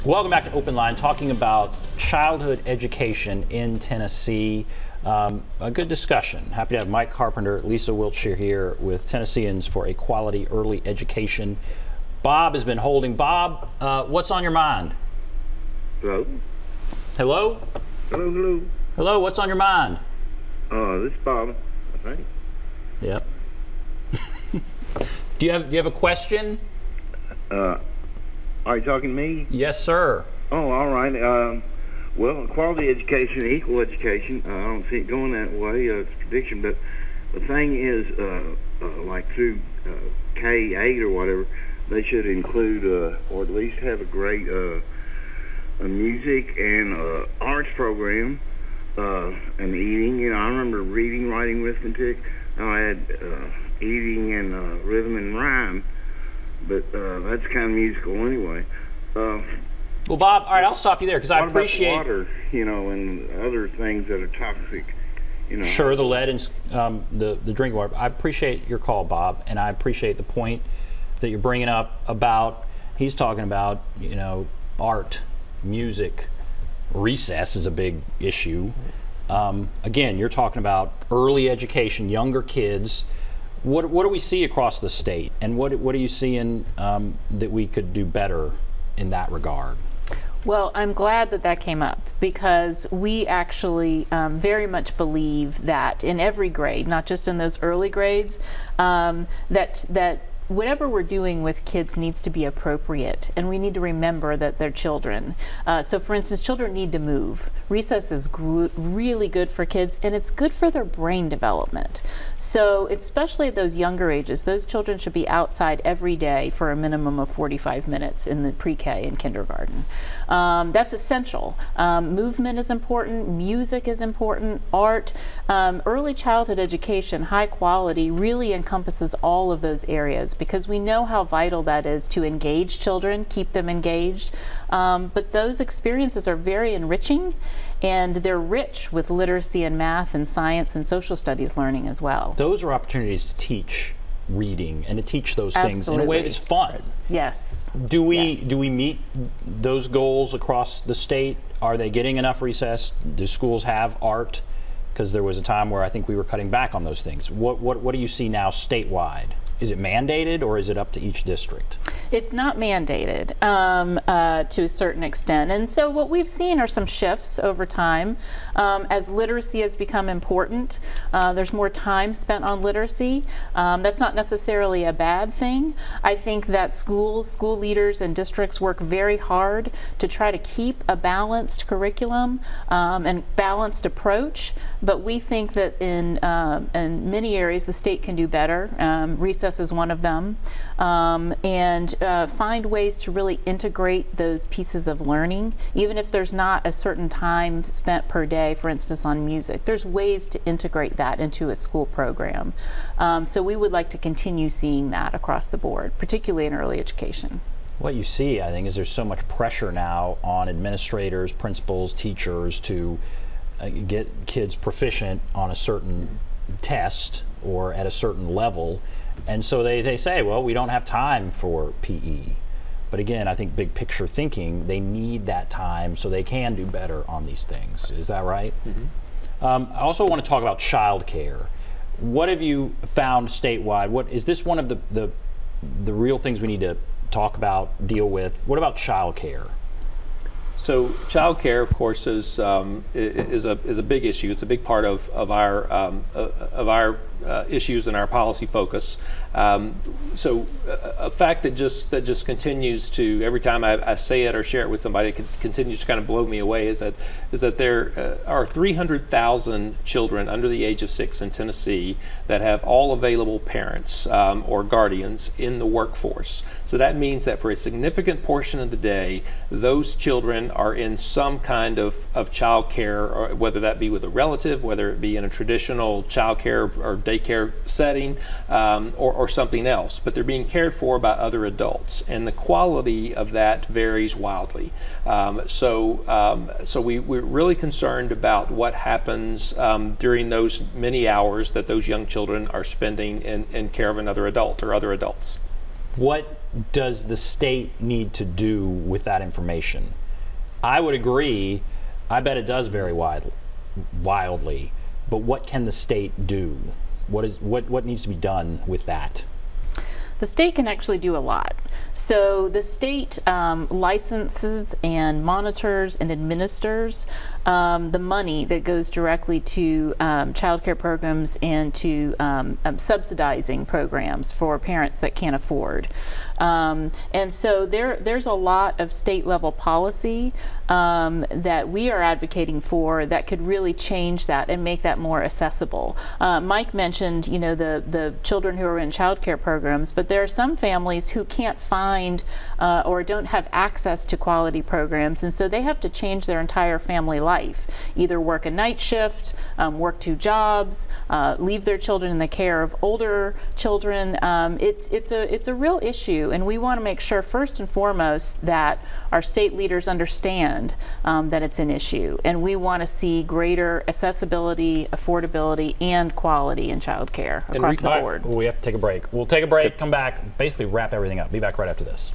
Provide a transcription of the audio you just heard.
Welcome back to Open Line, talking about childhood education in Tennessee. A good discussion. Happy to have Mike Carpenter, Lisa Wiltshire here with Tennesseans for a quality early education. Bob has been holding. Bob, what's on your mind? Hello? Hello? Hello, hello. Hello, what's on your mind? This is Bob, I think. Yep. Do you have a question? Are you talking to me? Yes, sir. Oh, all right. Well, quality education, equal education, I don't see it going that way. It's a prediction, but the thing is, like through K-8 or whatever, they should include, or at least have a great a music and arts program, and eating. You know, I remember reading, writing, arithmetic. I had eating and rhythm and rhyme, but that's kind of musical anyway. Well, Bob, all right, I'll stop you there because I appreciate about the water, you know, and other things that are toxic. You know. Sure, the lead and the drinking water. I appreciate your call, Bob, and I appreciate the point that you're bringing up about. He's talking about, you know, art, music, recess is a big issue. Again, you're talking about early education, younger kids. What do we see across the state, and what are you seeing that we could do better in that regard? Well, I'm glad that that came up because we actually very much believe that in every grade, not just in those early grades, that whatever we're doing with kids needs to be appropriate, and we need to remember that they're children. So for instance, children need to move. Recess is really good for kids, and it's good for their brain development. So especially at those younger ages, those children should be outside every day for a minimum of 45 minutes in the pre-K and kindergarten. That's essential. Movement is important, music is important, art, early childhood education, high quality, really encompasses all of those areas, because we know how vital that is to engage children, keep them engaged. But those experiences are very enriching, and they're rich with literacy and math and science and social studies learning as well. Those are opportunities to teach reading and to teach those things Absolutely. in a way that's fun. Yes. Do we meet those goals across the state? Are they getting enough recess? Do schools have art? Because there was a time where I think we were cutting back on those things. What do you see now statewide? Is it mandated, or is it up to each district? It's not mandated to a certain extent. And so what we've seen are some shifts over time. As literacy has become important, there's more time spent on literacy. That's not necessarily a bad thing. I think that school leaders and districts work very hard to try to keep a balanced curriculum and balanced approach. But we think that in many areas the state can do better. Recess is one of them, and find ways to really integrate those pieces of learning, even if there's not a certain time spent per day, for instance on music. There's ways to integrate that into a school program. So we would like to continue seeing that across the board, particularly in early education. What you see, I think, is there's so much pressure now on administrators, principals, teachers to get kids proficient on a certain test or at a certain level. And so they say, well, we don't have time for PE. But again, I think big picture thinking, they need that time so they can do better on these things. Is that right? Mm-hmm. I also want to talk about child care. What have you found statewide? Is this one of the real things we need to talk about, deal with? What about child care? So child care, of course, is a big issue. It's a big part of our issues and our policy focus. So a fact that just continues to, every time I say it or share it with somebody, it continues to kind of blow me away, is that there are 300,000 children under the age of 6 in Tennessee that have all available parents or guardians in the workforce. So that means that for a significant portion of the day, those children are in some kind of child care, or whether that be with a relative, whether it be in a traditional child care or daycare setting, or something else, but they're being cared for by other adults, and the quality of that varies wildly. So we're really concerned about what happens during those many hours that those young children are spending in care of another adult or other adults. What does the state need to do with that information? I would agree. I bet it does vary wildly. But what can the state do? What needs to be done with that? The state can actually do a lot. So the state licenses and monitors and administers the money that goes directly to child care programs and to subsidizing programs for parents that can't afford. And so there's a lot of state level policy that we are advocating for that could really change that and make that more accessible. Mike mentioned, you know, the children who are in child care programs, but there are some families who can't find or don't have access to quality programs, and so they have to change their entire family life. Either work a night shift, work 2 jobs, leave their children in the care of older children. It's a real issue, and we want to make sure first and foremost that our state leaders understand that it's an issue, and we want to see greater accessibility, affordability, and quality in child care across the board. We have to take a break. We'll take a break, come back, basically wrap everything up. Be back right after this.